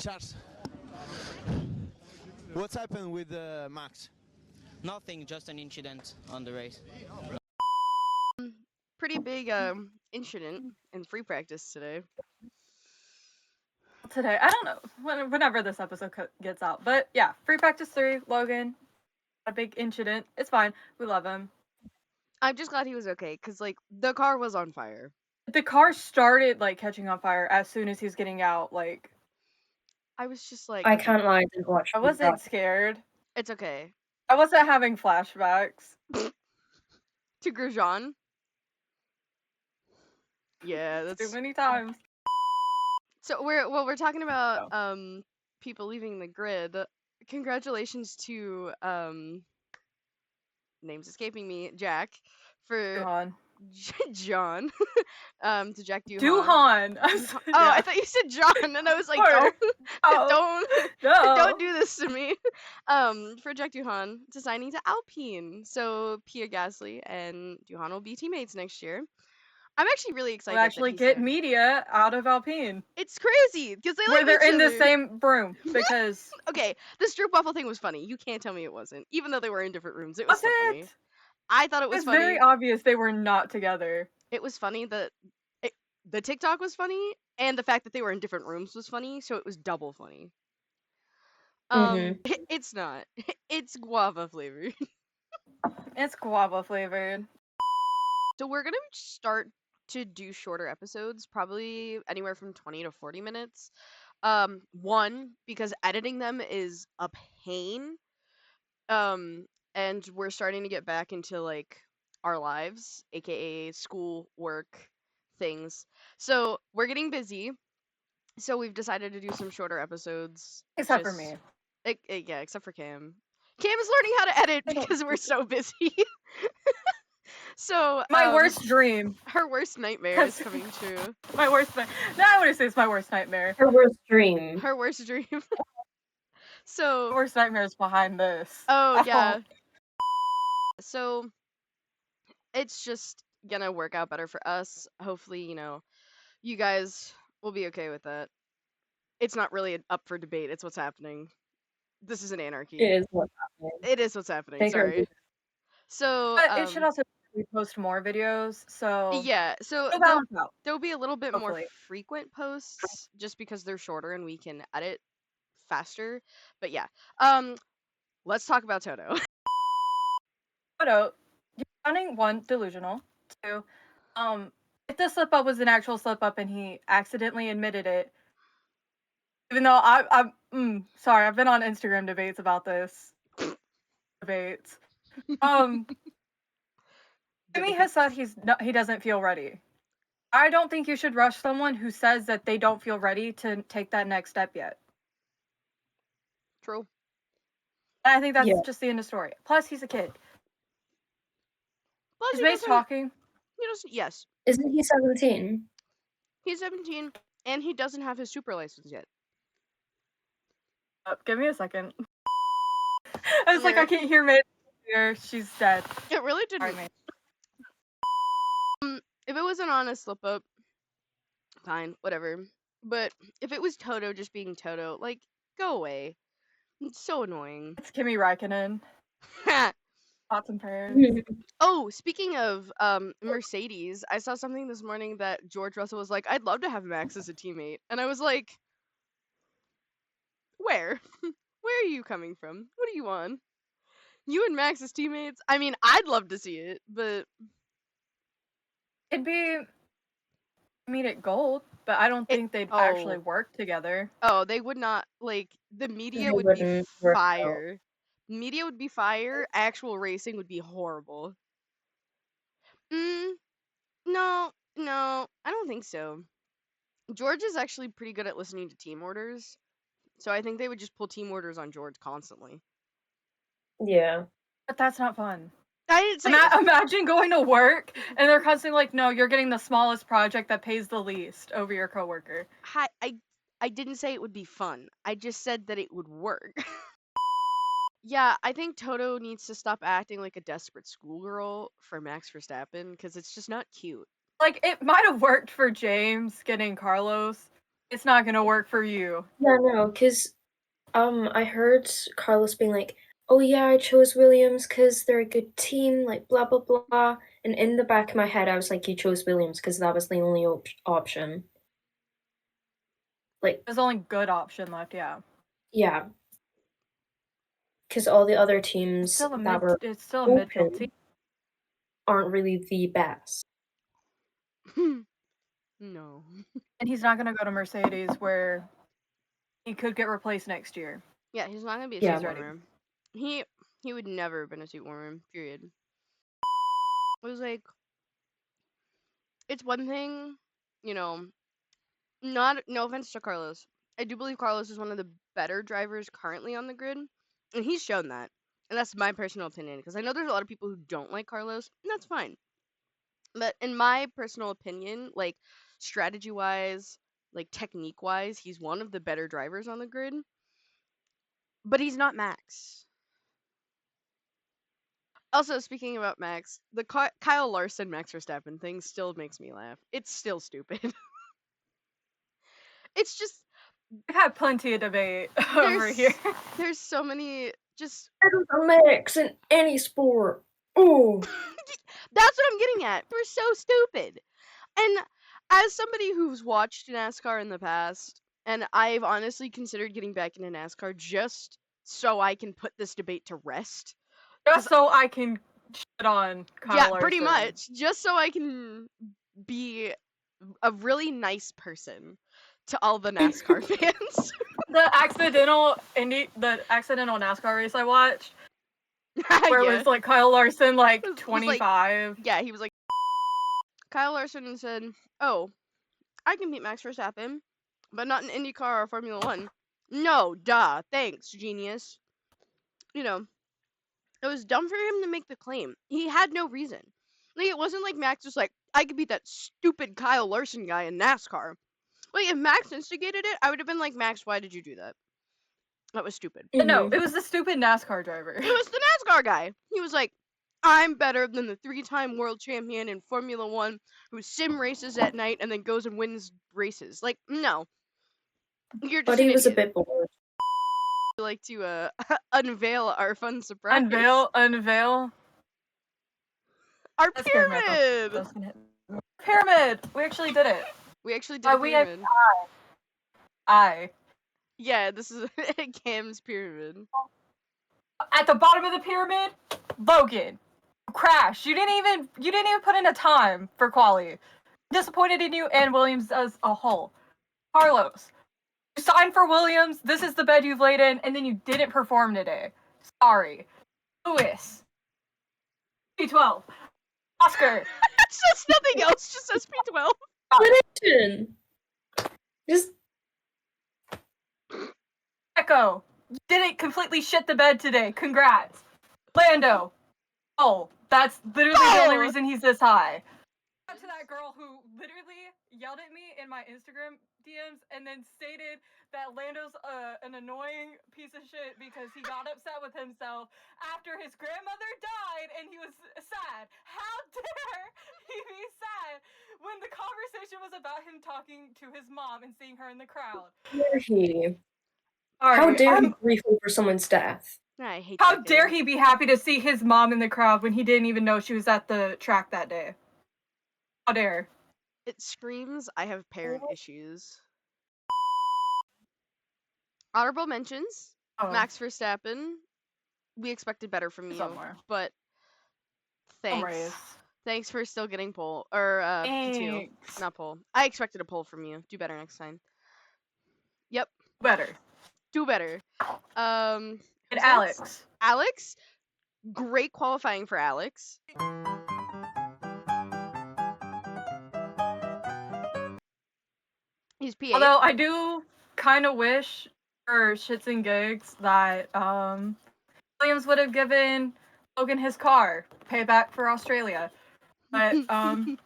Charles, what's happened with Max? Nothing, just an incident on the race. Pretty big incident in free practice today. Today, I don't know, whenever this episode gets out, but yeah, free practice 3, Logan, a big incident. It's fine. We love him. I'm just glad he was okay, because, like, the car was on fire. The car started, like, catching on fire as soon as he's getting out, like... I was just like... I can't lie, I didn't watch I wasn't scared. It's okay. I wasn't having flashbacks. To Grosjean? Yeah, that's... Too many times. So we're talking about people leaving the grid. Congratulations to name's escaping me, Jack, for John. To Jack Duhan. Duhan. Oh, I thought you said John, and I was like, don't do this to me. For Jack Duhan to signing to Alpine. So Pierre Gasly and Duhan will be teammates next year. I'm actually really excited. We'll actually get media out of Alpine. It's crazy because they where they're in the same room because. Okay, the stroop thing was funny. You can't tell me it wasn't, even though they were in different rooms. It was so funny. I thought it was funny. It's very obvious they were not together. It was funny that the TikTok was funny, and the fact that they were in different rooms was funny. So it was double funny. It's not. It's guava flavored. It's guava flavored. So we're gonna start to do shorter episodes, probably anywhere from 20 to 40 minutes. One, because editing them is a pain. And we're starting to get back into like our lives, aka school, work, things. So we're getting busy. So we've decided to do some shorter episodes. Except for me. Yeah, except for Cam. Cam is learning how to edit because we're so busy. So my worst dream. Her worst nightmare is coming true. My worst nightmare. No, I wouldn't say it's my worst nightmare. Her worst dream. Her worst dream. So the worst nightmare is behind this. Oh yeah. So it's just gonna work out better for us. Hopefully, you guys will be okay with that. It's not really up for debate. It's what's happening. This is an anarchy. It is what's happening. It is what's happening. Sorry. So but it should also post more videos, so yeah, so there'll be a little bit more frequent posts just because they're shorter and we can edit faster. But yeah, let's talk about Toto. Toto, you're sounding 1, delusional. 2, if the slip up was an actual slip up and he accidentally admitted it, even though I'm sorry, I've been on Instagram debates about this. Debates. Jimmy has said he doesn't feel ready. I don't think you should rush someone who says that they don't feel ready to take that next step yet. True. And I think that's just the end of the story. Plus, he's a kid. Plus, is Mace talking? Yes. Isn't he 17? He's 17, and he doesn't have his super license yet. Give me a second. I was like, I can't hear Mace. She's dead. It really didn't. Sorry, if it was an honest slip up, fine, whatever. But if it was Toto just being Toto, like, go away. It's so annoying. It's Kimi Räikkönen. Thoughts and prayers. Oh, speaking of Mercedes, I saw something this morning that George Russell was like, I'd love to have Max as a teammate. And I was like, where? Where are you coming from? What are you on? You and Max as teammates? I mean, I'd love to see it, but... It'd be comedic gold, but I don't think they'd actually work together. Oh, they would not, like, the media would be fire. Media would be fire, actual racing would be horrible. No, I don't think so. George is actually pretty good at listening to team orders, so I think they would just pull team orders on George constantly. Yeah. But that's not fun. I didn't say imagine going to work and they're constantly like, no, you're getting the smallest project that pays the least over your coworker. I didn't say it would be fun. I just said that it would work. Yeah, I think Toto needs to stop acting like a desperate schoolgirl for Max Verstappen because it's just not cute. Like, it might have worked for James getting Carlos it's not gonna work for you. Yeah, no, because I heard Carlos being like, "Oh yeah, I chose Williams because they're a good team," like blah blah blah. And in the back of my head, I was like, "You chose Williams because that was the only option." Like, There's only good option left, yeah. yeah, because all the other teams Still a that were it's still a midfield open team. aren't really the best. No. And he's not gonna go to Mercedes where he could get replaced next year. Yeah, he's not gonna be a Yeah. seat warmer. He would never have been a seat warmer. Period. It was like, it's one thing, you know. No offense to Carlos. I do believe Carlos is one of the better drivers currently on the grid, and he's shown that. And that's my personal opinion, because I know there's a lot of people who don't like Carlos, and that's fine. But in my personal opinion, like strategy-wise, like technique-wise, he's one of the better drivers on the grid. But he's not Max. Also, speaking about Max, the Kyle Larson Max Verstappen thing still makes me laugh. It's still stupid. It's just We've had plenty of debate over here. there's so many just Better than Max in any sport. Oh, that's what I'm getting at. We're so stupid. And as somebody who's watched NASCAR in the past, and I've honestly considered getting back into NASCAR just so I can put this debate to rest. Just so I can shit on Kyle Yeah, Larson. pretty much. Just so I can be a really nice person to all the NASCAR fans. The accidental NASCAR race I watched, where Yeah. it was like Kyle Larson like It was like- 25. Yeah, he was like, Kyle Larson said, "Oh, I can beat Max Verstappen, but not in IndyCar or Formula One." No, duh. Thanks, genius. You know, it was dumb for him to make the claim. He had no reason. Like, it wasn't like Max was like, "I could beat that stupid Kyle Larson guy in NASCAR." Like, if Max instigated it, I would have been like, "Max, why did you do that? That was stupid." No, it was the stupid NASCAR driver. It was the NASCAR guy. He was like, "I'm better than the 3-time world champion in Formula One who sim races at night and then goes and wins races." Like, no. You're just but he an was a idiot. bit bored. I'd like to unveil our fun surprise. Unveil. Our That scared me. I thought pyramid! that was gonna hit. Pyramid! We actually did it. We actually did a we have pyramid. Yeah, this is Cam's pyramid. At the bottom of the pyramid, Logan. Crash. You didn't even put in a time for Quali. Disappointed in you and Williams as a whole. Carlos. You signed for Williams, this is the bed you've laid in, and then you didn't perform today. Sorry. Lewis. P12. Oscar. It says nothing else, just says P12. Validation. Just Echo. You didn't completely shit the bed today. Congrats. Lando. Oh, that's literally the only reason he's this high. To that girl who literally yelled at me in my Instagram DMs and then stated that Lando's an annoying piece of shit because he got upset with himself after his grandmother died and he was sad. How dare he be sad when the conversation was about him talking to his mom and seeing her in the crowd? dare he? Sorry, How dare he grieve over someone's death? I hate How that dare thing. he be happy to see his mom in the crowd when he didn't even know she was at the track that day? How dare? It screams, I have parent issues. Honorable mentions. Oh, Max Verstappen. We expected better from you, somewhere. but thanks. Race. Thanks for still getting pole or P2, Thanks. not pole. I expected a pole from you. Do better next time. Yep, Better. do better. And who's Alex. next? Alex, great qualifying for Alex. He's P8. Although I do kind of wish for shits and gigs that Williams would have given Logan his car, payback for Australia. But that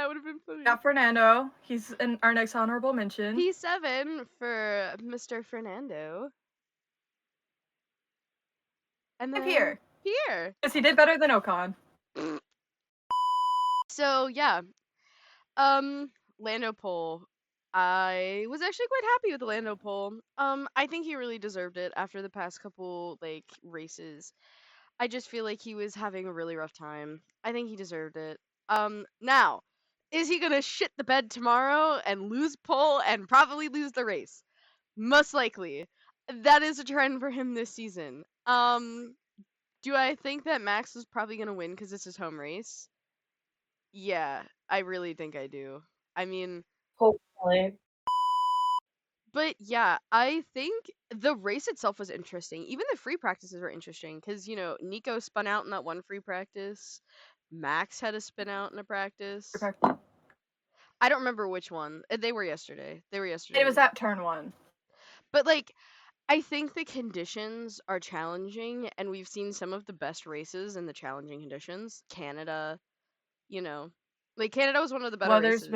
would have been funny. got Fernando. He's in our next honorable mention. P7 for Mr. Fernando. And then Pierre. Pierre. Because he did better than Ocon. So yeah. Lando pole. I was actually quite happy with the Lando pole. I think he really deserved it after the past couple like races. I just feel like he was having a really rough time. I think he deserved it. Now, is he gonna shit the bed tomorrow and lose pole and probably lose the race? Most likely. That is a trend for him this season. Do I think that Max is probably gonna win because it's his home race? Yeah, I really think I do. I mean, Hopefully. but yeah, I think the race itself was interesting. Even the free practices were interesting because, Nico spun out in that one free practice. Max had a spin out in a practice. I don't remember which one. They were yesterday. It was at turn 1. But, like, I think the conditions are challenging, and we've seen some of the best races in the challenging conditions. Canada, like, Canada was one of the better races.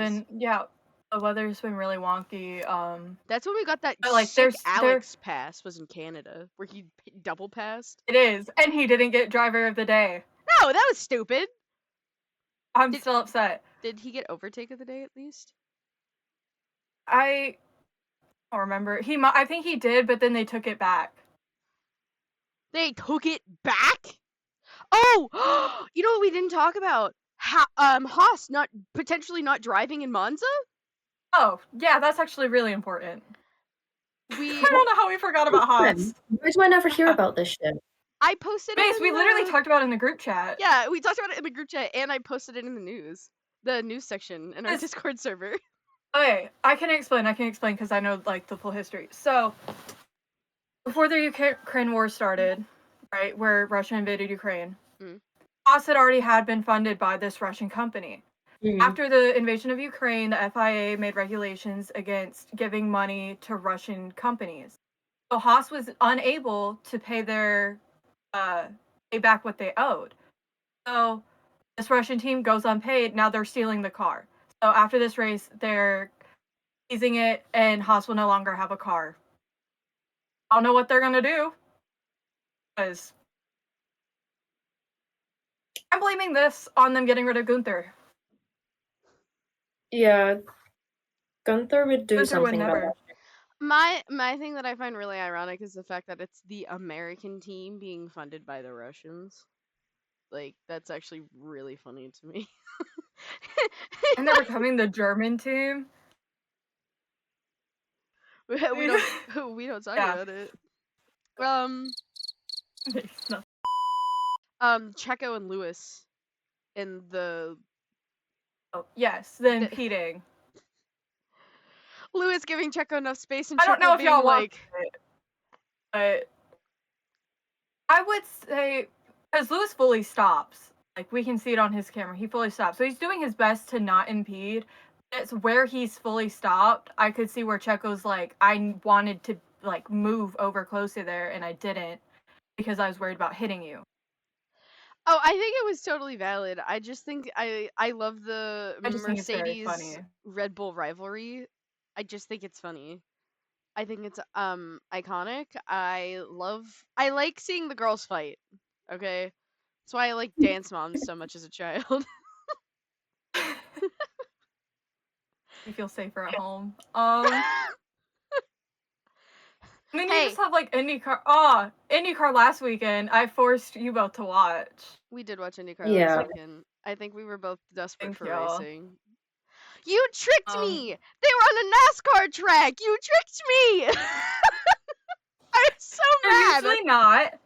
The weather's been really wonky. That's when we got that But, like, sick Alex pass was in Canada, where he double passed. It is, and he didn't get driver of the day. No, that was stupid. I'm still upset. Did he get overtake of the day at least? I don't remember. I think he did, but then they took it back. They took it back? Oh, you know what we didn't talk about? Haas potentially not driving in Monza? Oh, yeah, that's actually really important. I don't know how we forgot about Haas. Why do I never hear about this shit? I posted it. We literally talked about it in the group chat. Yeah, we talked about it in the group chat, and I posted it in the news section in our Discord server. Okay, I can explain because I know, like, the full history. So, before the Ukraine war started, right, where Russia invaded Ukraine, Haas had already been funded by this Russian company. After the invasion of Ukraine, the FIA made regulations against giving money to Russian companies. So Haas was unable to pay pay back what they owed. So this Russian team goes unpaid. Now they're stealing the car. So after this race, they're seizing it, and Haas will no longer have a car. I don't know what they're gonna do, because I'm blaming this on them getting rid of Gunther. Yeah, Gunther would do Gunther something would about never. that. My thing that I find really ironic is the fact that it's the American team being funded by the Russians. Like, that's actually really funny to me. And they're becoming the German team. we don't talk about it. Checo and Lewis in the. Oh, yes, the impeding. Lewis giving Checo enough space, and Checo I don't know if y'all like. It, but I would say, because Lewis fully stops. Like, we can see it on his camera. He fully stops. So he's doing his best to not impede. It's where he's fully stopped. I could see where Checo's like, I wanted to, like, move over closer there, and I didn't because I was worried about hitting you. Oh, I think it was totally valid. I just think I love the Mercedes Red Bull rivalry. I just think it's funny. I think it's iconic. I like seeing the girls fight. Okay? That's why I like Dance Moms so much as a child. You feel safer at home. And then you just have, like, IndyCar. IndyCar last weekend. I forced you both to watch. We did watch IndyCar last weekend. I think we were both desperate for racing. You tricked me! They were on a NASCAR track! You tricked me! I'm so mad!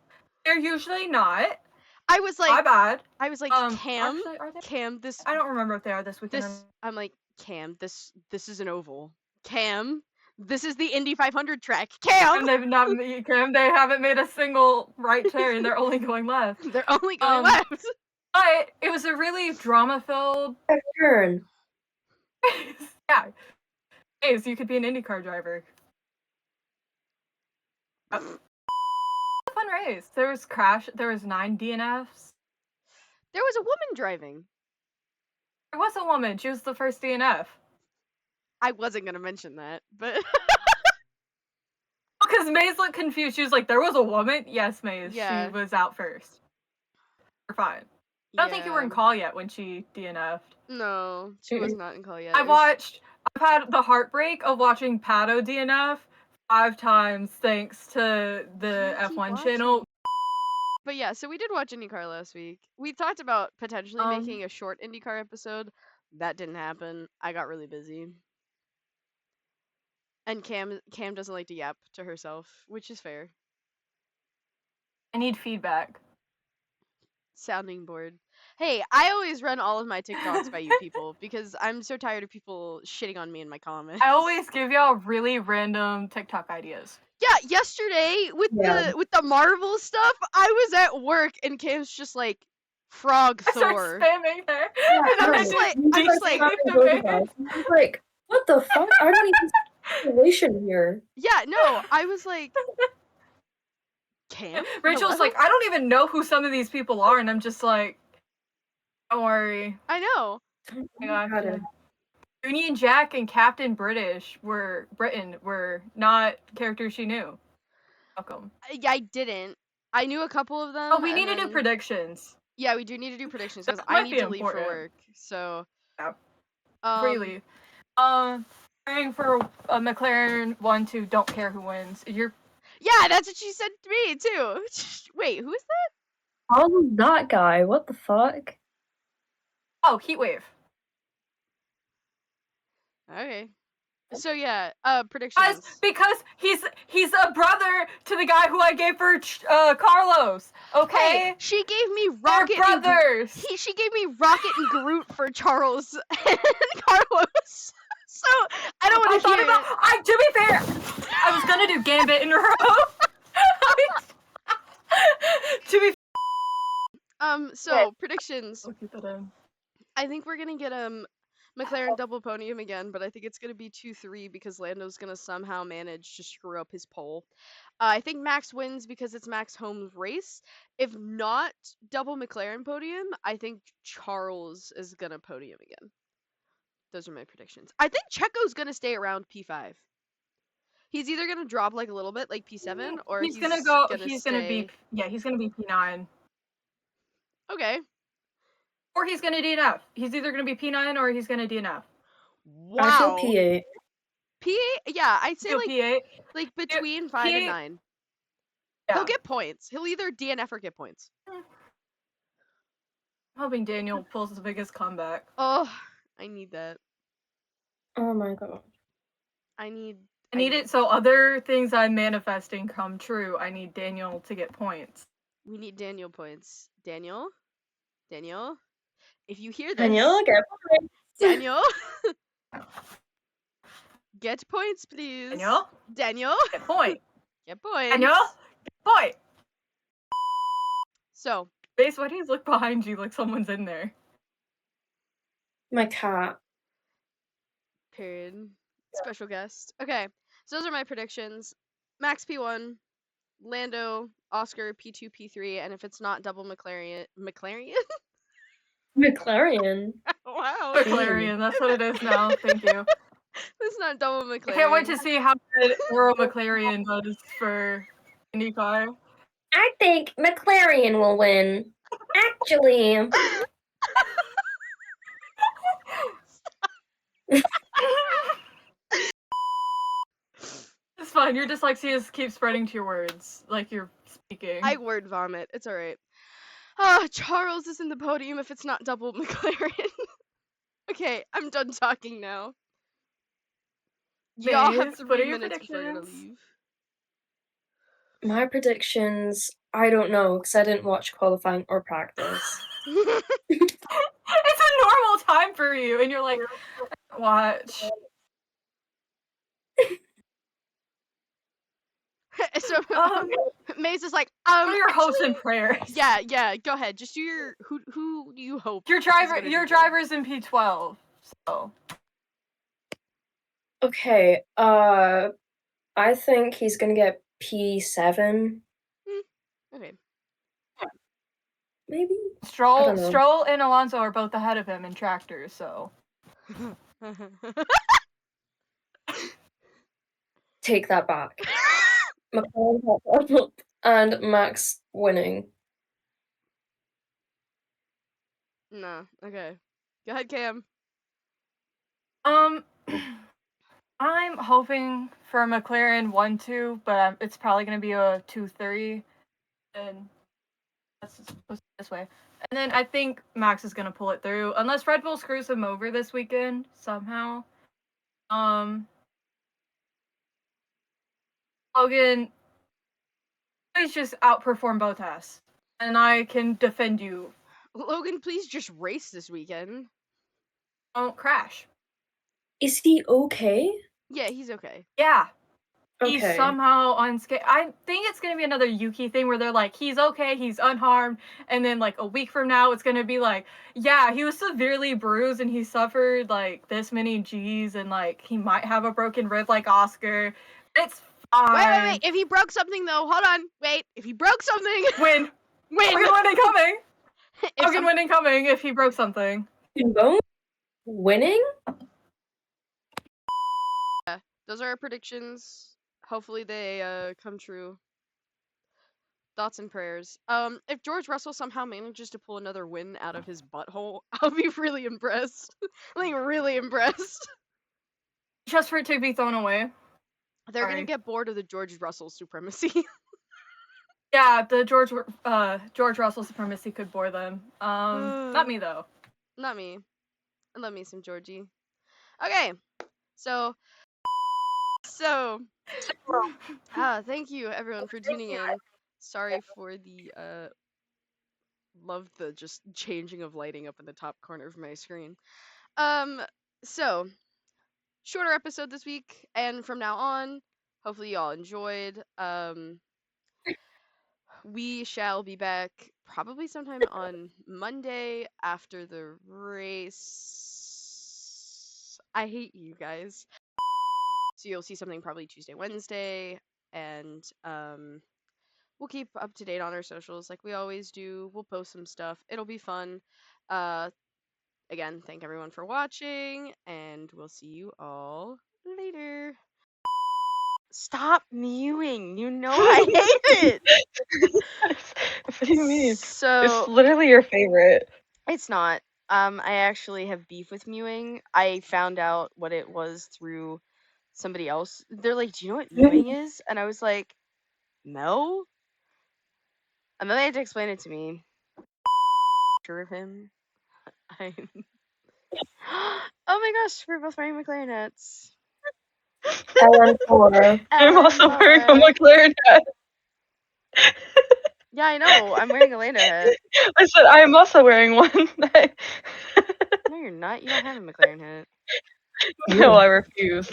They're usually not. I was like, my bad. I was like, Cam, this. I don't remember if they are this weekend. I'm like, Cam, this is an oval. Cam, this is the Indy 500 track. Cam! And they haven't made a single right turn. They're only going left. They're only going left. But it was a really drama-filled turn. Yeah. Hey, so you could be an IndyCar driver. A fun race. There was 9 DNFs. There was a woman driving. There was a woman. She was the first DNF. I wasn't going to mention that, but... Because Maze looked confused. She was like, there was a woman? Yes, Maze. Yeah. She was out first. We're fine. I don't think you were in call yet when she DNF'd. No, she was not in call yet. I watched I've had the heartbreak of watching Pato DNF 5 times thanks to the Can't keep F1 watching. channel. But yeah, so we did watch IndyCar last week. We talked about potentially Um, making a short IndyCar episode. That didn't happen. I got really busy. And Cam doesn't like to yap to herself, which is fair. I need feedback. Sounding board. Hey, I always run all of my TikToks by you people because I'm so tired of people shitting on me in my comments. I always give y'all really random TikTok ideas. Yeah, yesterday with the Marvel stuff, I was at work and Cam's just like Frog I start Thor. spamming her. Yeah, And I'm I just like- just I'm just like- I was like, what the fuck? I don't even see the relation here. Yeah, no, I was like Cam? Rachel's Hello? like, I don't even know who some of these people are, and I'm just like, don't worry. I know. I got Got you. it. Union Jack and Captain Britain were not characters she knew. Welcome. I didn't. I knew a couple of them. Oh, we and need to do then- predictions. Yeah, we do need to do predictions because That I might need be to leave for important. work. So Yeah. Freely. Praying for a McLaren 1-2, don't care who wins. yeah, that's what she said to me too. Wait, who is that? Oh, that guy. What the fuck? Oh, Heatwave. Okay. So yeah, Guys, predictions. because he's a brother to the guy who I gave for Carlos. Okay, Hey, she gave me they're Rocket. And brothers. she gave me Rocket and Groot for Charles and Carlos. So I don't I want to thought hear about. it. To be fair, I was gonna do Gambit in a row. To be So predictions. I'll keep it in. I think we're gonna get McLaren double podium again, but I think it's gonna be 2-3 because Lando's gonna somehow manage to screw up his pole. I think Max wins because it's Max's home race. If not double McLaren podium, I think Charles is gonna podium again. Those are my predictions. I think Checo's gonna stay around P5. He's either gonna drop like a little bit, like P7, or He's gonna go. Gonna He's stay... gonna be. Yeah, he's gonna be P9. Okay. Or he's gonna DNF. He's either gonna be P9 or he's gonna DNF. Wow. I feel P8. P8. Yeah, I'd say Feel like P8. like between 5 and P8 9. Yeah. He'll get points. He'll either DNF or get points. I'm hoping Daniel pulls the biggest comeback. Oh, I need that. Oh my god. I need it so other things I'm manifesting come true. I need Daniel to get points. We need Daniel points. Daniel? If you hear this, Daniel, get points. Daniel, get points, please. Daniel, get point. Get points. Daniel, get point. So, Base, why do you look behind you like someone's in there? My cat. period. Special guest. Okay, so those are my predictions. Max P1, Lando, Oscar P2, P3, and if it's not double McLaren? McLaren. Wow. McLaren, that's what it is now. Thank you. It's not double McLaren. I can't wait to see how good Euro McLaren does for IndyCar. I think McLaren will win. Actually. It's fine. Your dyslexia keeps spreading to your words, like you're speaking. I word vomit. It's alright. Charles is in the podium if it's not double McLaren. Okay, I'm done talking now. Y'all have Maze, 3 what are your minutes before you're gonna predictions? leave. My predictions, I don't know, because I didn't watch qualifying or practice. It's a normal time for you, and you're like, watch. So Maze is like, What are your hopes actually- and prayers? Yeah, go ahead. Just do your who do you hope? Your is gonna do better? driver's in P12, so Okay, I think he's gonna get P7, Okay. maybe? I Stroll don't know. Stroll and Alonso are both ahead of him in tractors, so Take that back. McLaren and Max winning. No, okay. Go ahead, Cam. hoping for a McLaren 1-2, but it's probably going to be a 2-3. And that's supposed to be this way. And then I think Max is going to pull it through, unless Red Bull screws him over this weekend somehow. Logan, please just outperform Bottas, and I can defend you. Logan, please just race this weekend. Don't crash. Is he okay? Yeah, he's okay. Yeah. Okay. He's somehow unscathed. I think it's going to be another Yuki thing where they're like, he's okay, he's unharmed, and then like a week from now it's going to be like, yeah, he was severely bruised and he suffered like this many G's and like he might have a broken rib like Oscar. It's fine. Wait. If he broke something though, hold on. Wait. If he broke something. Win. Winning coming. Logan winning coming if he broke something. Winning? Yeah, those are our predictions. Hopefully they come true. Thoughts and prayers. If George Russell somehow manages to pull another win out of his butthole, I'll be really impressed. Like really impressed. Just for it to be thrown away. They're gonna get bored of the George Russell supremacy. Yeah, the George Russell supremacy could bore them. Not me though. Not me. I love me some Georgie. Okay, so thank you everyone for tuning in. Sorry for the love the just changing of lighting up in the top corner of my screen. So shorter episode this week, and from now on, hopefully you all enjoyed. We shall be back probably sometime on Monday after the race. I hate you guys. So you'll see something probably Tuesday, Wednesday, and we'll keep up to date on our socials like we always do. We'll post some stuff. It'll be fun. Again, thank everyone for watching, and we'll see you all later. Stop mewing. You know I hate it. What do you mean? So It's literally your favorite. it's not. I actually have beef with mewing. I found out what it was through somebody else. They're like, "Do you know what mewing is?" And I was like, "No." And then they had to explain it to me. Sure of him. Oh my gosh, we're both wearing McLaren hats. I'm also wearing a McLaren hat. Yeah, I know. I'm wearing a Lena hat. I said I am also wearing one. No, you're not. You don't have a McLaren hat. No, I refuse.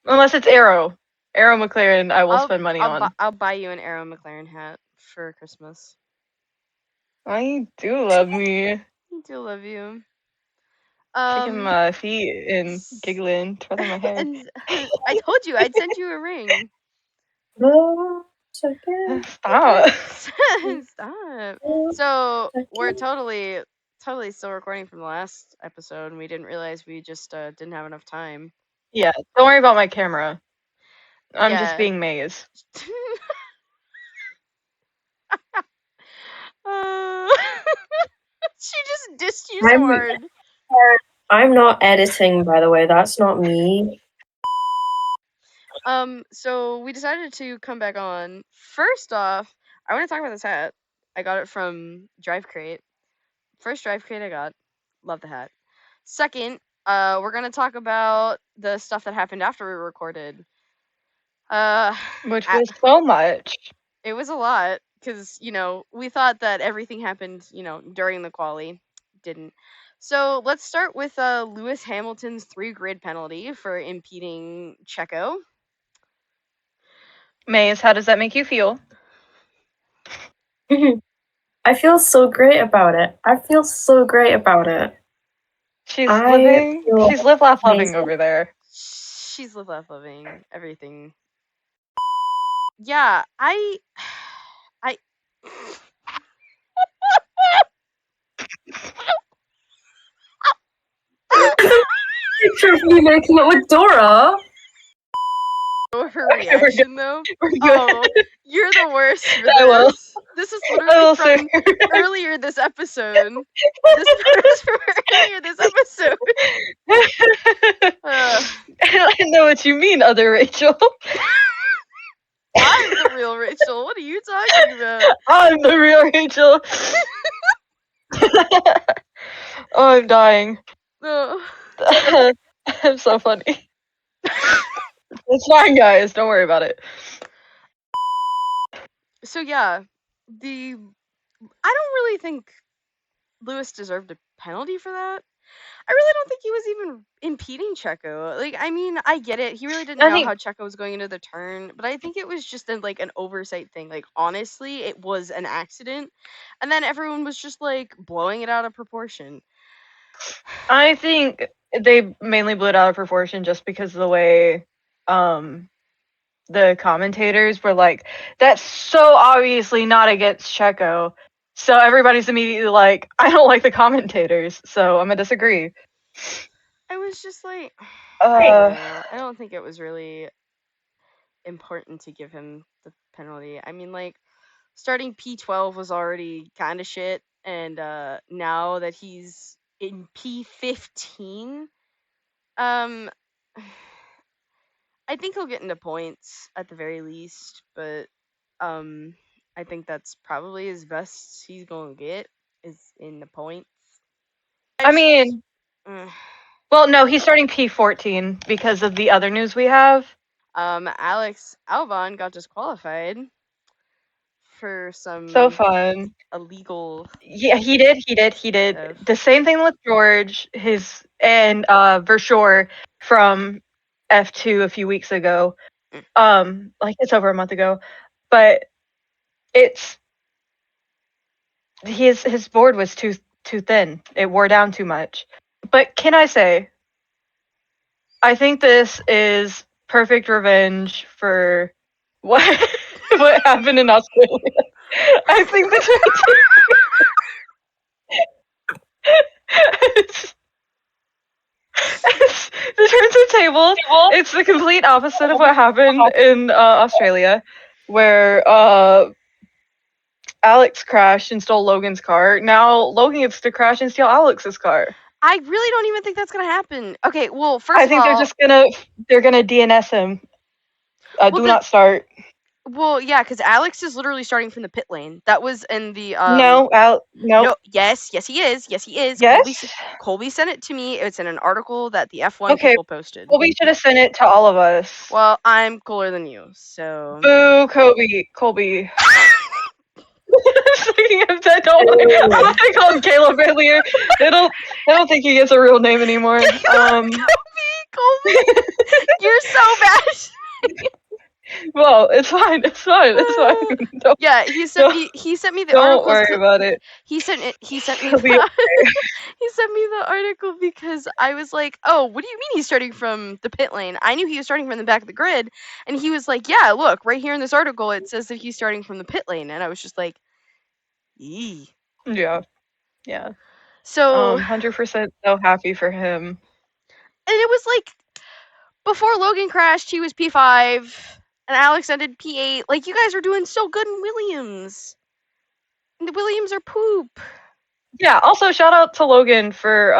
Unless it's Arrow. Arrow McLaren, I will spend money on. I'll buy you an Arrow McLaren hat for Christmas. I do love me. I do love you. Kicking my feet and giggling, twirling my hair. And I told you I'd send you a ring. Stop. Stop. So we're totally still recording from the last episode, and we didn't realize we just didn't have enough time. Yeah, don't worry about my camera. I'm Yeah. just being Maze. She just dissed you so hard. I'm not editing, by the way. That's not me. So we decided to come back on. First off, I want to talk about this hat. I got it from Drive Crate. First Drive Crate I got. Love the hat. Second, we're gonna talk about the stuff that happened after we recorded. Which was so much. It was a lot, because, we thought that everything happened, during the quali. Didn't. So let's start with Lewis Hamilton's 3-grid penalty for impeding Checo. Maze, how does that make you feel? I feel so great about it. She's living. She's live, laugh, loving amazing. over there. She's live, laugh, loving everything. Yeah, I. Picture of me making it with Dora. her reaction though. We're good. Oh, you're the worst for I will. this. This is I literally will from say. earlier this episode. This is from earlier this episode. I know what you mean, other Rachel. I'm the real Rachel. What are you talking about? I'm the real Rachel. Oh, I'm dying. Oh. I'm so funny. It's fine, guys. Don't worry about it. So yeah, I don't really think Lewis deserved a penalty for that. I really don't think he was even impeding Checo. Like, I mean, I get it. He really didn't know how Checo was going into the turn, but I think it was just an oversight thing. Like, honestly, it was an accident, and then everyone was just like blowing it out of proportion. I think they mainly blew it out of proportion just because of the way the commentators were like, that's so obviously not against Checo. So everybody's immediately like, I don't like the commentators, so I'm gonna disagree. I was just like, Uh, I don't think it was really important to give him the penalty. I mean, like, starting P12 was already kind of shit, and now that he's in P15, I think he'll get into points at the very least, but I think that's probably as best he's gonna get is in the points. I mean, Mm. well, no, he's starting P14 because of the other news we have. Alex Albon got disqualified for some So fun. illegal. Yeah, he did. stuff. The same thing with George, and Vershaw from F2 a few weeks ago. Like it's over a month ago. But his board was too thin. It wore down too much. But can I say, I think this is perfect revenge for what what happened in Australia. I think this it's the turns of table. It's the complete opposite of what happened in Australia, where Alex crashed and stole Logan's car. Now Logan gets to crash and steal Alex's car. I really don't even think that's gonna happen. Okay, well, first I of think all, they're gonna DNS him. Do not start. Well, yeah, because Alex is literally starting from the pit lane. That was in the No. No, yes, he is. Yes. Colby sent it to me. It's in an article that the F1 people posted. Well, we should have sent it to all of us. Well, I'm cooler than you, so. Boo, Colby. Speaking of that, I called Caleb earlier. I don't think he gets a real name anymore. Colby, you're so bad. Well, it's fine. Don't, yeah, he sent me the don't article. Don't worry about it. He sent me He'll be the, he sent me the article because I was like, "Oh, what do you mean he's starting from the pit lane?" I knew he was starting from the back of the grid, and he was like, "Yeah, look, right here in this article it says that he's starting from the pit lane." And I was just like, "Eee." Yeah. So 100% so happy for him. And it was like before Logan crashed, he was P5. And Alex ended P8. Like, you guys are doing so good in Williams. And the Williams are poop. Yeah, also shout out to Logan for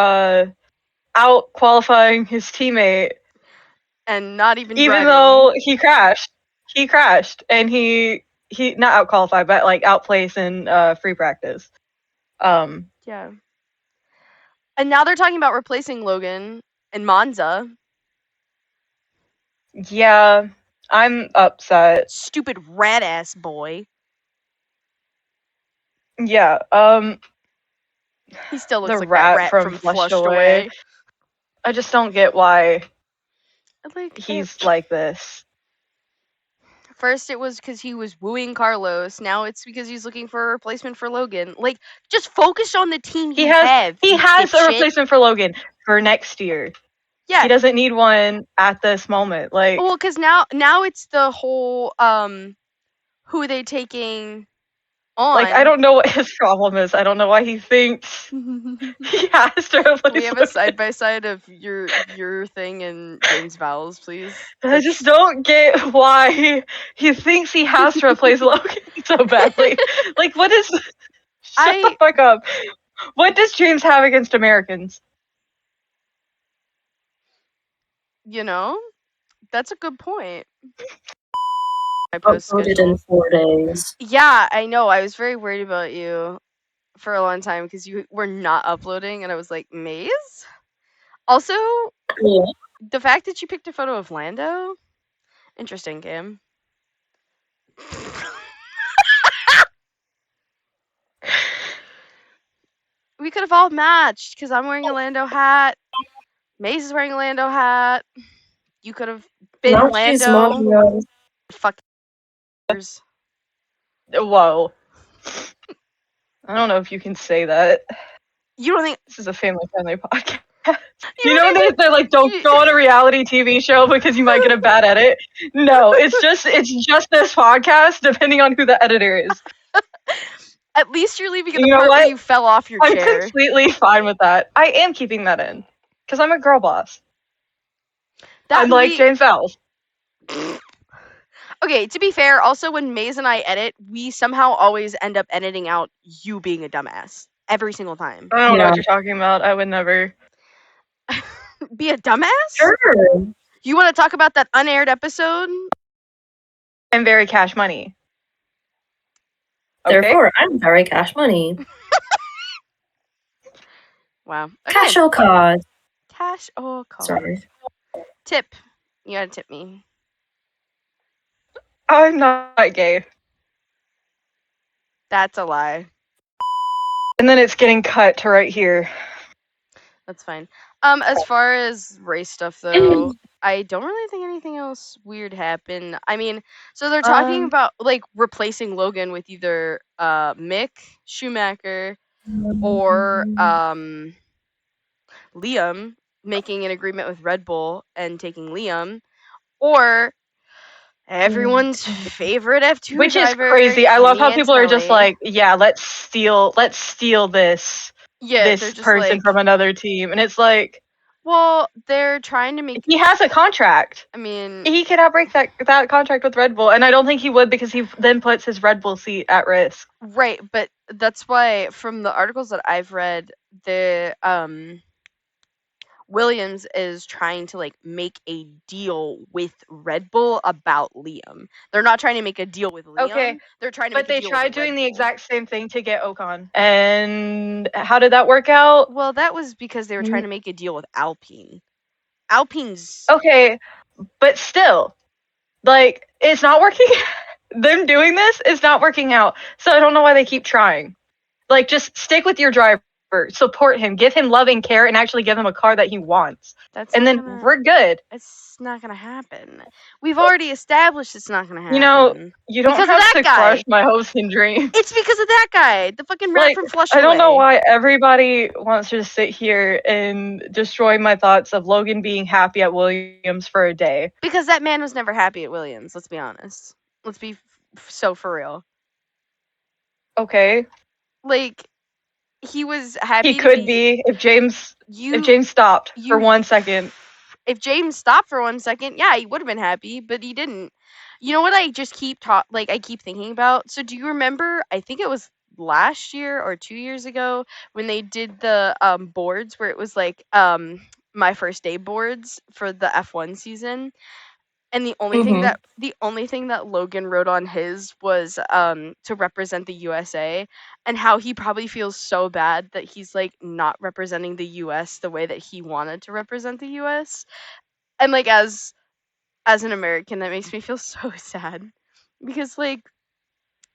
out qualifying his teammate. And not even driving. Though he crashed. And he not out qualified, but like outplaced in free practice. Yeah. And now they're talking about replacing Logan in Monza. Yeah. I'm upset. Stupid rat ass boy. Yeah, he still looks the like rat that rat from Flushed Away. I just don't get why like he's like this. First it was because he was wooing Carlos. Now it's because he's looking for a replacement for Logan. Like, just focus on the team He has a replacement for Logan for next year. Yeah. He doesn't need one at this moment. Like, well, because now it's the whole who are they taking Like, I don't know what his problem is. I don't know why he thinks he has to replace We have a Logan. side by side of your thing and James Vowels, please. I just don't get why he thinks he has to replace Logan so badly. Like, what is... Shut the fuck up. What does James have against Americans? You know, that's a good point. My post Uploaded in 4 days. Yeah, I know. I was very worried about you for a long time because you were not uploading, and I was like, Maze? Also, Yeah. the fact that you picked a photo of Lando, interesting, Cam. We could have all matched because I'm wearing a Lando hat. Maze is wearing a Lando hat. You could have been Now she's Lando. Mario. Fuck. Whoa. I don't know if you can say that. You don't think this is a family-friendly podcast? You know they're like, don't go on a reality TV show because you might get a bad edit. No, it's just this podcast, depending on who the editor is. At least you're leaving the part where you fell off your chair. I'm completely fine with that. I am keeping that in because I'm a girl boss. I'm like James Vowels. Okay, to be fair, also when Maze and I edit, we somehow always end up editing out you being a dumbass every single time. I don't know what you're talking about. I would never be a dumbass. Sure. You want to talk about that unaired episode? I'm very cash money. Okay. Therefore, I'm very cash money. Wow. Okay. Cash o card. Cash o card. Sorry. Tip. You gotta tip me. I'm not gay. That's a lie. And then it's getting cut to right here. That's fine. As far as race stuff though, I don't really think anything else weird happened. I mean, so they're talking about like replacing Logan with either Mick Schumacher or Liam, making an agreement with Red Bull and taking Liam, or everyone's favorite F2 which driver, is crazy. I love how people are just Antonelli. like, yeah, let's steal this this person like, from another team, and it's like, well, they're trying to make. He has a contract. I mean, he cannot break that contract with Red Bull, and I don't think he would because he then puts his Red Bull seat at risk. Right, but that's why from the articles that I've read, the Williams is trying to like make a deal with Red Bull about Liam. They're not trying to make a deal with Liam. Okay, they're trying to. But make they a deal tried with doing Red the Bull. exact same thing to get Ocon, and how did that work out? Well, that was because they were trying to make a deal with Alpine. Alpine's okay, but still, like, it's not working. Them doing this is not working out. So I don't know why they keep trying. Like, just stick with your driver, support him, give him love and care, and actually give him a car that he wants. We're good. It's not gonna happen. We've already established it's not gonna happen. You know, you don't have to crush my hopes and dreams. It's because of that guy, the fucking rat from Flush I don't know why everybody wants to sit here and destroy my thoughts of Logan being happy at Williams for a day. Because that man was never happy at Williams, let's be honest. Let's be so for real. Okay. Like, he was happy. He could be if James stopped for 1 second. If James stopped for 1 second, yeah, he would have been happy, but he didn't. You know what I just keep I keep thinking about? So do you remember, I think it was last year or 2 years ago when they did the boards where it was like my first day boards for the F1 season? And the only thing that Logan wrote on his was to represent the USA, and how he probably feels so bad that he's like not representing the US the way that he wanted to represent the US. And like as an American, that makes me feel so sad because like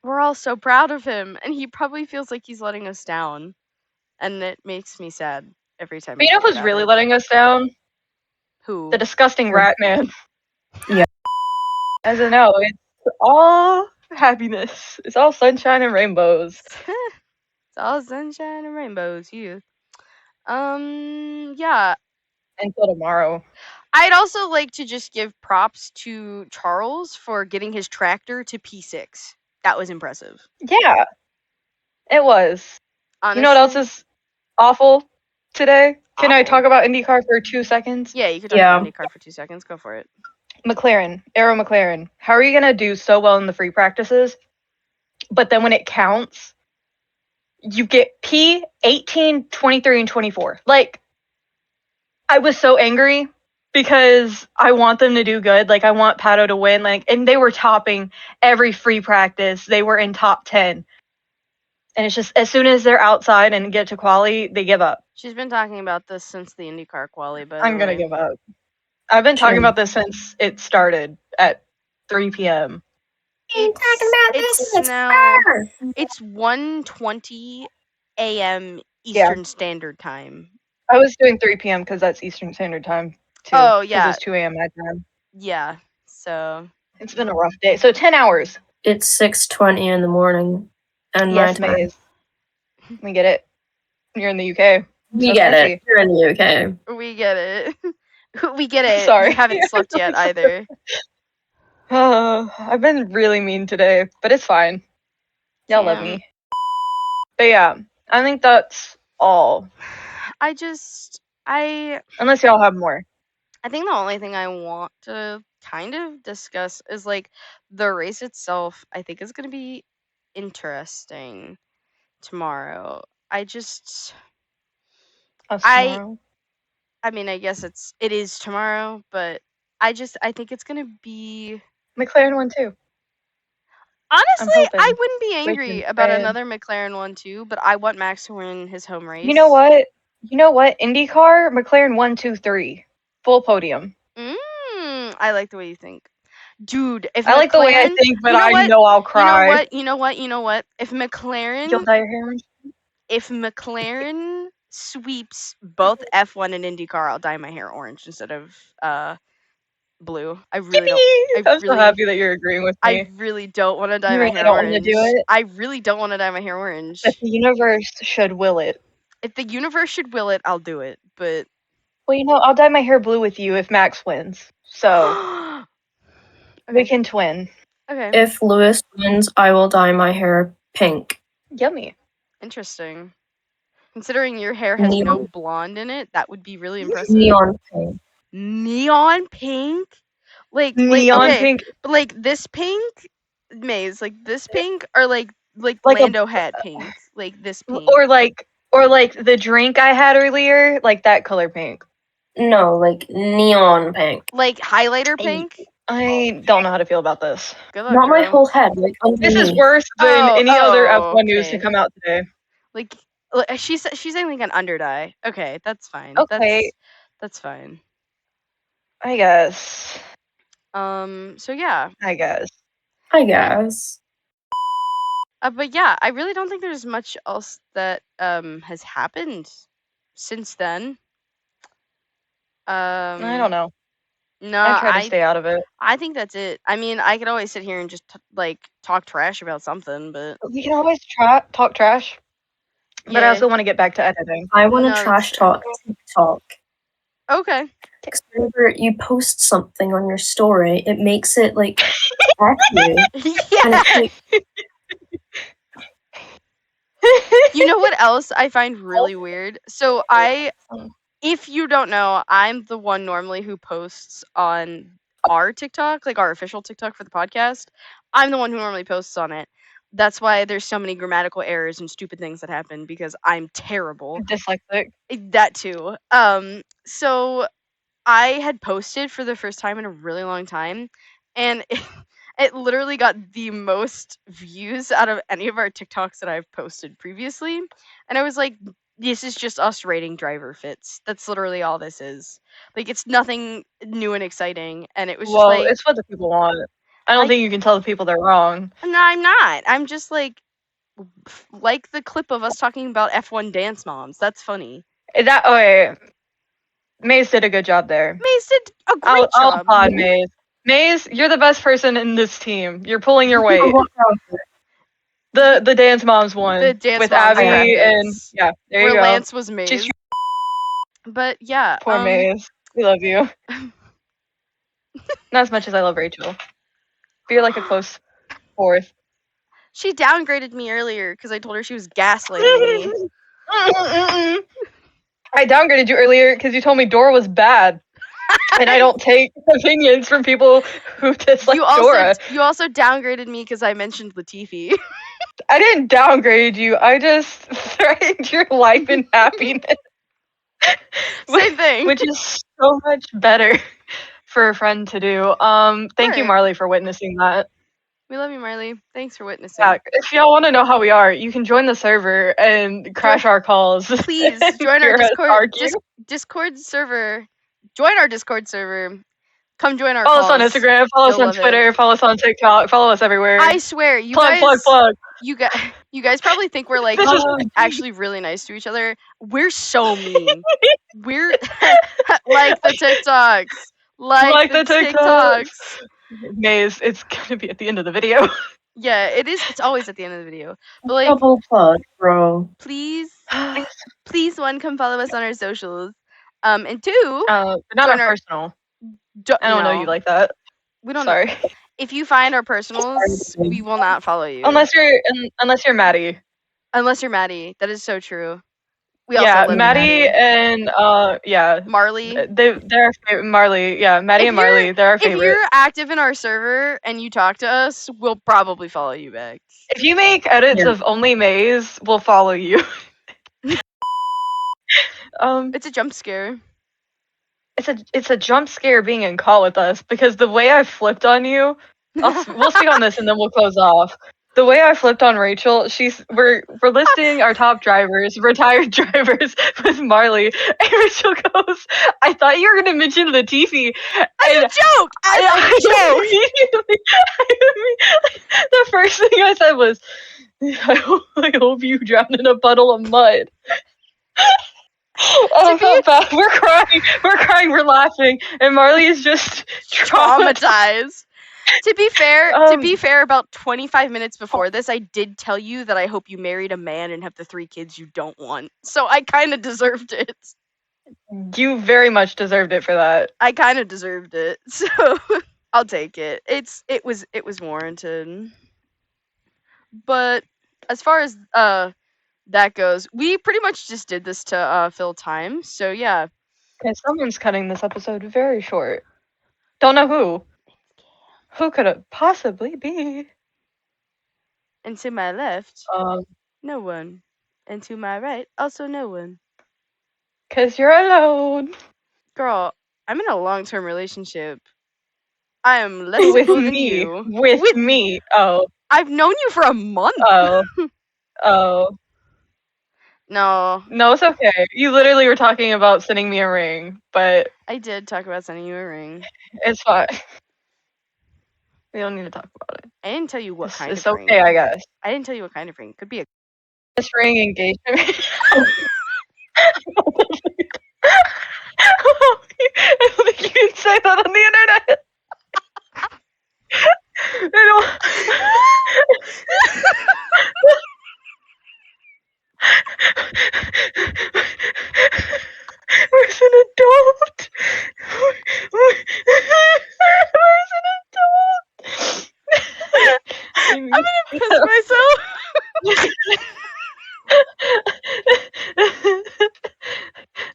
we're all so proud of him, and he probably feels like he's letting us down, and it makes me sad every time. But you know who's really letting us down? Who? The disgusting rat man. Yeah. As I know, it's all happiness. It's all sunshine and rainbows. It's all sunshine and rainbows, you. Yeah. Until tomorrow. I'd also like to just give props to Charles for getting his tractor to P6. That was impressive. Yeah. It was. Honestly, You know what else is awful today? Can I Awful. talk about IndyCar for 2 seconds? Yeah, you could talk Yeah. about IndyCar for 2 seconds. Go for it. McLaren, Arrow McLaren. How are you gonna do so well in the free practices, but then when it counts, you get P, 18, 23, and 24? Like, I was so angry because I want them to do good. Like, I want Pato to win. Like, and they were topping every free practice. They were in top 10. And it's just, as soon as they're outside and get to quali, they give up. She's been talking about this since the IndyCar quali, but I'm gonna give up. I've been talking Sure. about this since it started at 3 p.m. It's now it's 1:20 a.m. Yeah. Eastern Standard Time. I was doing 3 p.m. because that's Eastern Standard Time, too. Oh, 'cause yeah. it's 2 a.m. my time. Yeah. So It's been a rough day. So 10 hours. It's 6:20 in the morning, and Yes, my time. Maze. We get it. You're in the UK. We So get sketchy. it. You're in the UK. we get it. We get it. Sorry. You haven't slept yet either. I've been really mean today, but it's fine. Y'all love Damn. me. But yeah, I think that's all. Unless y'all have more. I think the only thing I want to kind of discuss is like the race itself. I think is going to be interesting tomorrow. Us I- tomorrow. I mean, I guess it is tomorrow, but I think it's going to be. McLaren won too. Honestly, I hoping wouldn't be angry can about spread. another McLaren one too, but I want Max to win his home race. You know what? IndyCar, McLaren 1, 2, 3. Full podium. I like the way you think. Dude, if I like the way I McLaren- think, but you know I what? know I'll cry. You know what? If McLaren You'll dye your hair orange? if McLaren sweeps both F1 and IndyCar, I'll dye my hair orange instead of blue. I really don't. I'm so happy that you're agreeing with me. I really don't want to dye You my really hair don't wanna orange. do it? I really don't want to dye my hair orange. But the universe should will it. If the universe should will it, I'll do it. But Well, I'll dye my hair blue with you if Max wins. So we okay. can twin. Okay. If Lewis wins, I will dye my hair pink. Yummy. Interesting. Considering your hair has no Neon. blonde in it, that would be really impressive. Neon pink. Neon pink? Like Neon okay, pink. but like this pink, Maze, like this pink, or like Like a- Lando hat pink, like this pink. Or like the drink I had earlier, like that color pink. No, like neon pink. Like highlighter pink. I don't know how to feel about this. Good luck, Not my girl. whole head. Like This is underneath. worse than any other F1 news okay. to come out today. Like she's saying like an underdye. Okay, that's fine. Okay. That's fine. I guess. So yeah. I guess. I guess. But yeah, I really don't think there's much else that has happened since then. I don't know. No, I try to stay out of it. I think that's it. I mean, I could always sit here and just talk trash about something, but We can always talk trash. But I Yeah. also want to get back to editing. I want to No, that's trash fair. talk TikTok. okay. Because whenever you post something on your story, it makes it like F you. And Yeah. it's like, You know what else I find really weird? So if you don't know, I'm the one normally who posts on our TikTok, like our official TikTok for the podcast. I'm the one who normally posts on it. That's why there's so many grammatical errors and stupid things that happen because I'm terrible. Dyslexic. That too. So I had posted for the first time in a really long time, and it literally got the most views out of any of our TikToks that I've posted previously. And I was like, this is just us rating driver fits. That's literally all this is. Like, it's nothing new and exciting. And it was just Well, like, it's what the people want. I don't think you can tell the people they're wrong. no, I'm not. I'm just like the clip of us talking about F1 dance moms. That's funny. Maze did a good job there. Maze did a great I'll job. applaud Maze. Maze, you're the best person in this team. You're pulling your weight. The dance moms won The dance with moms Abby brackets. and there Where you go. Lance was Maze. She's- But yeah, Poor Maze. We love you. Not as much as I love Rachael. But you're like a close fourth. She downgraded me earlier because I told her she was gaslighting me. I downgraded you earlier because you told me Dora was bad. And I don't take opinions from people who dislike Dora. You also downgraded me because I mentioned Latifi. I didn't downgrade you. I just threatened your life and happiness. Same thing. Which is so much better for a friend to do. Thank you, Right. Marley, for witnessing that. We love you, Marley. Thanks for witnessing. Yeah, if y'all want to know how we are, you can join the server and crash our calls. Please and join our hear us argue. Discord server. Join our Discord server. Come join our Follow calls. us on Instagram, follow us You'll on love it. Twitter, follow us on TikTok, follow us everywhere. I swear, you plug, guys. plug. You guys probably think we're like actually really nice to each other. We're so mean. We're like the TikToks. Like the TikToks. Maze, it's gonna be at the end of the video. Yeah, it is. It's always at the end of the video. But like, Double plug, bro. please, one, come follow us on our socials. And two, not join our our- personal. I don't know you like that. We don't. Sorry. If you find our personals, we will not follow you. Unless you're Maddie. Unless you're Maddie. That is so true. We Yeah, also live Maddie in and Marley. They're Marley. Yeah, Maddie and Marley. They're our If favorite. you're active in our server and you talk to us, we'll probably follow you back. If you make edits of only Maze, we'll follow you. It's a jump scare. It's a jump scare being in call with us because the way I flipped on you, we'll speak on this and then we'll close off. The way I flipped on Rachel, we're listing our top drivers, retired drivers with Marley, and Rachel goes, "I thought you were gonna mention Latifi." As a joke. The first thing I said was, I hope you drown in a puddle of mud. I felt bad. We're crying, we're laughing, and Marley is just traumatized. To be fair, about 25 minutes before this, I did tell you that I hope you married a man and have the 3 kids you don't want. So I kind of deserved it. You very much deserved it for that. I kind of deserved it. So I'll take it. It was warranted. But as far as that goes, we pretty much just did this to fill time. So yeah. Okay, someone's cutting this episode very short. Don't know who. Who could it possibly be? And to my left, no one. And to my right, also no one. 'Cause you're alone. Girl, I'm in a long-term relationship. I am less single than you. With me. Oh. I've known you for a month. Oh. No. No, it's okay. You literally were talking about sending me a ring, but I did talk about sending you a ring. it's fine. We don't need to talk about it. I didn't tell you what kind of It's ring. okay, I guess. I didn't tell you what kind of ring. Could be a This ring engagement. I don't think you can say that on the internet. I don't. Where's an adult? Where's an adult? I'm gonna piss myself.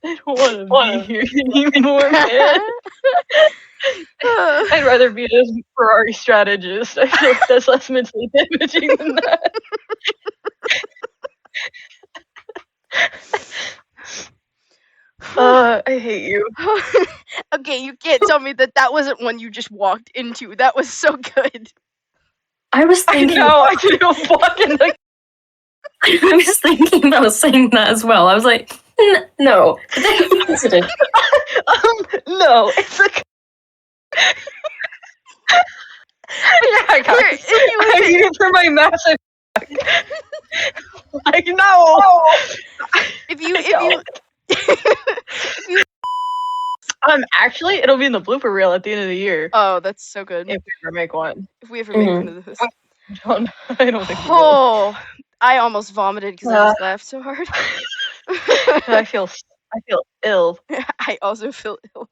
I don't want to be here anymore, man. I'd rather be a Ferrari strategist. I feel like that's less mentally damaging than that. I hate you. Okay, you can't tell me that wasn't one you just walked into. That was so good. I was thinking. I didn't walk in the. I was thinking about saying that as well. I was like, no. Incident. No, it's a. Yeah, guys. I need it for my massive. Like no. If you actually, it'll be in the blooper reel at the end of the year. Oh, that's so good. If we ever make one. If we ever make one of those. I don't think we will. Oh, I almost vomited because I just laughed so hard. I feel ill. I also feel ill.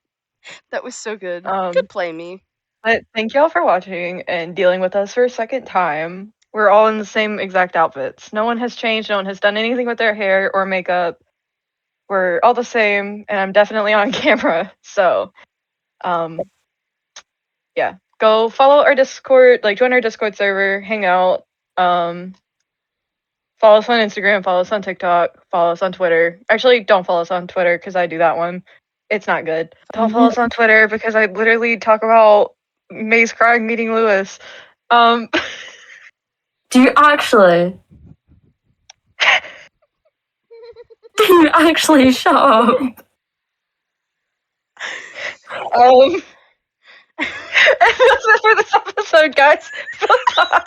That was so good. Um, Good play, me. But thank y'all for watching and dealing with us for a second time. We're all in the same exact outfits. No one has changed. No one has done anything with their hair or makeup. We're all the same, and I'm definitely on camera. So, yeah, go follow our Discord, like join our Discord server, hang out. Follow us on Instagram, follow us on TikTok, follow us on Twitter. Actually, don't follow us on Twitter because I do that one. It's not good. Don't follow us on Twitter because I literally talk about Maze crying meeting Lewis. Do you actually? Do you actually shut up? And that's it for this episode, guys. Bye.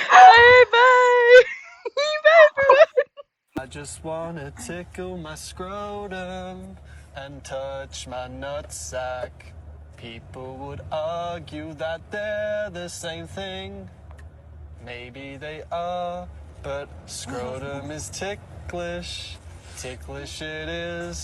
Bye, bye. Bye, everyone. I just wanna tickle my scrotum and touch my nutsack. People would argue that they're the same thing. Maybe they are, but scrotum is ticklish. Ticklish it is.